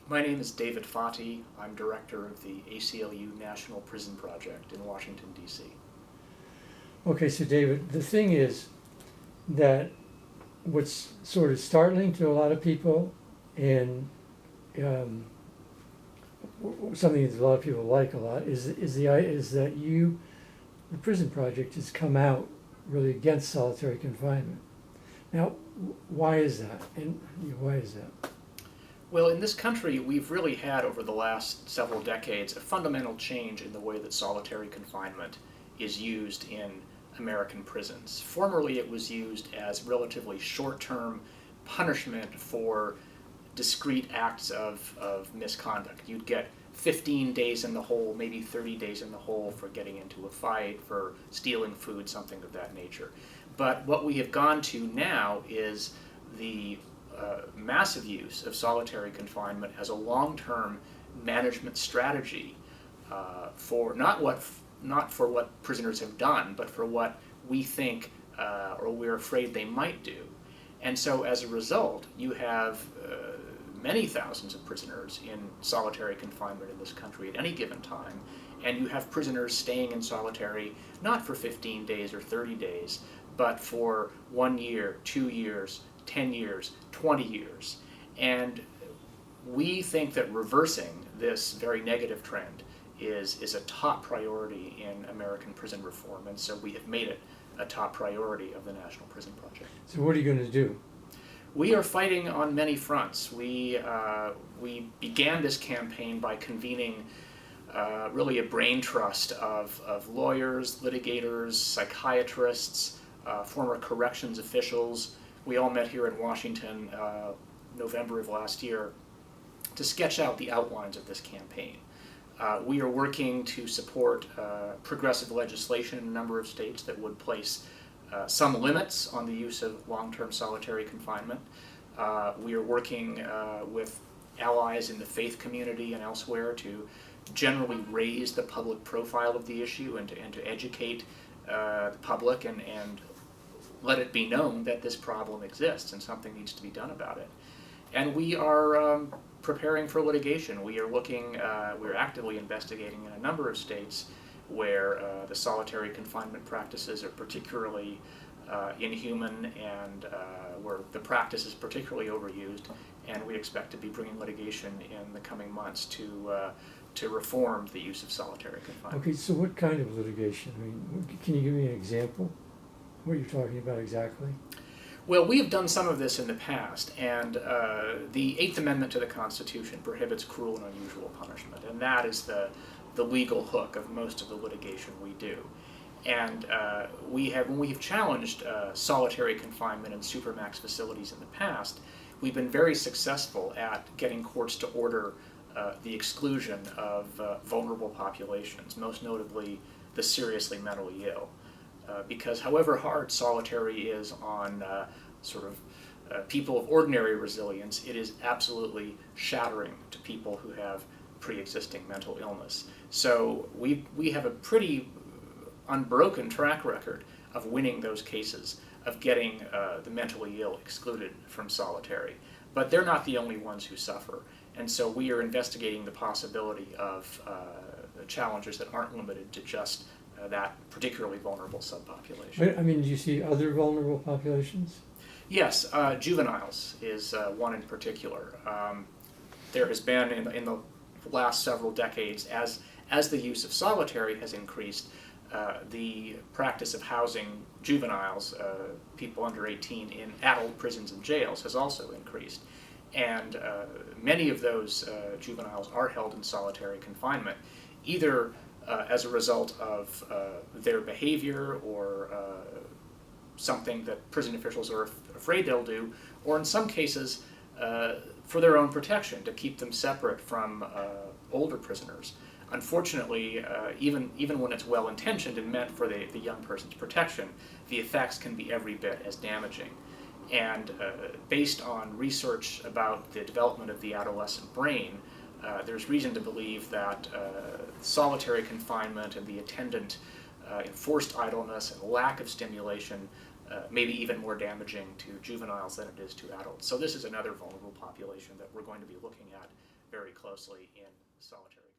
My name is David Fathi. I'm director of the ACLU-National Prison Project in Washington, D.C. Okay, so David, the thing is that what's sort of startling to a lot of people and something that a lot of people like a lot is that the prison project has come out really against solitary confinement. Now, why is that? And why is that? Well, in this country, we've really had over the last several decades a fundamental change in the way that solitary confinement is used in American prisons. Formerly, it was used as relatively short-term punishment for discrete acts of misconduct. You'd get 15 days in the hole, maybe 30 days in the hole for getting into a fight, for stealing food, something of that nature. But what we have gone to now is the massive use of solitary confinement as a long-term management strategy for not for what prisoners have done, but for what we think or we're afraid they might do. And so as a result, you have many thousands of prisoners in solitary confinement in this country at any given time, and you have prisoners staying in solitary not for 15 days or 30 days, but for 1 year, 2 years, 10 years, 20 years. And we think that reversing this very negative trend is a top priority in American prison reform, and so we have made it a top priority of the National Prison Project. So what are you going to do? We are fighting on many fronts. We began this campaign by convening really a brain trust of lawyers, litigators, psychiatrists, former corrections officials. We all met here in Washington November of last year to sketch out the outlines of this campaign. We are working to support progressive legislation in a number of states that would place some limits on the use of long-term solitary confinement. We are working with allies in the faith community and elsewhere to generally raise the public profile of the issue and to educate the public and let it be known that this problem exists and something needs to be done about it. And we are preparing for litigation. We're actively investigating in a number of states where the solitary confinement practices are particularly inhuman and where the practice is particularly overused, and we expect to be bringing litigation in the coming months to reform the use of solitary confinement. Okay, so what kind of litigation? I mean, can you give me an example? What you're talking about exactly? Well, we have done some of this in the past, and the Eighth Amendment to the Constitution prohibits cruel and unusual punishment, and that is the legal hook of most of the litigation we do. And when we have challenged solitary confinement in supermax facilities in the past, we've been very successful at getting courts to order the exclusion of vulnerable populations, most notably the seriously mentally ill. Because however hard solitary is on people of ordinary resilience, it is absolutely shattering to people who have pre-existing mental illness. So we have a pretty unbroken track record of winning those cases, of getting the mentally ill excluded from solitary. But they're not the only ones who suffer. And so we are investigating the possibility of challenges that aren't limited to just that particularly vulnerable subpopulation. But, I mean, do you see other vulnerable populations? Yes, juveniles is one in particular. There has been in the last several decades, as the use of solitary has increased, the practice of housing juveniles, people under 18, in adult prisons and jails has also increased. And many of those juveniles are held in solitary confinement, either as a result of their behavior or something that prison officials are afraid they'll do, or in some cases for their own protection, to keep them separate from older prisoners. Unfortunately, even when it's well-intentioned and meant for the young person's protection, the effects can be every bit as damaging. And based on research about the development of the adolescent brain, there's reason to believe that solitary confinement and the attendant enforced idleness and lack of stimulation may be even more damaging to juveniles than it is to adults. So this is another vulnerable population that we're going to be looking at very closely in solitary